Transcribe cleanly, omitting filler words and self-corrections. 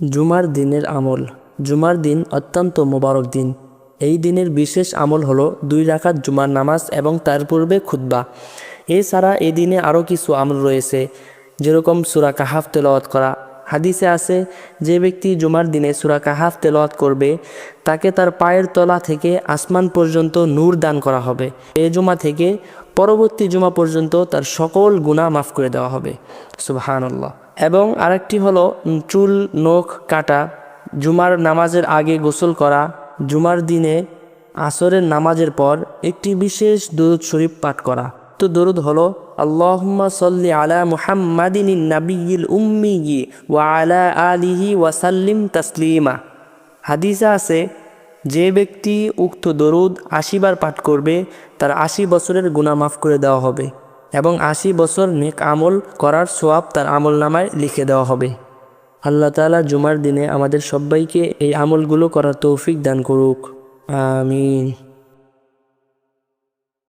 জুমার দিনের আমল। জুমার দিন অত্যন্ত মোবারক দিন। এই দিনের বিশেষ আমল হলো 2 রাকাত জুমার নামাজ এবং তার পূর্বে খুতবা। এছাড়া এই দিনে আরও কিছু আমল রয়েছে, যেরকম সূরা কাহাফ তেলাওয়াত করা। হাদিসে আছে, যে ব্যক্তি জুমার দিনে সূরা কাহাফ তেলাওয়াত করবে তাকে তার পায়ের তলা থেকে আসমান পর্যন্ত নূর দান করা হবে। এই জুমা থেকে পরবর্তী জুমা পর্যন্ত তার সকল গুনাহ মাফ করে দেওয়া হবে। সুবহানাল্লাহ। এবং আরেকটি হলো চুল নখ কাটা, জুমার নামাজের আগে গোসল করা, জুমার দিনে আসরের নামাজের পর একটি বিশেষ দরুদ শরীফ পাঠ করা। তো দরুদ হলো আল্লাহুম্মা সাল্লি আলা মুহাম্মাদিনিন নাবিয়্যিল উম্মিয়্যি ওয়া আলা আলিহি ওয়া সাল্লিম তাসলিমা। হাদিসে আছে, যে ব্যক্তি উক্ত দরুদ 80 বার পাঠ করবে তার 80 বছরের গুনাহ মাফ করে দেওয়া হবে এবং 80 বছর নেক আমল করার সওয়াব তার আমলনামায় লিখে দেওয়া হবে। আল্লাহ তাআলা জুমার দিনে আমাদের সবাইকে এই আমলগুলো করার তৌফিক দান করুক। আমিন।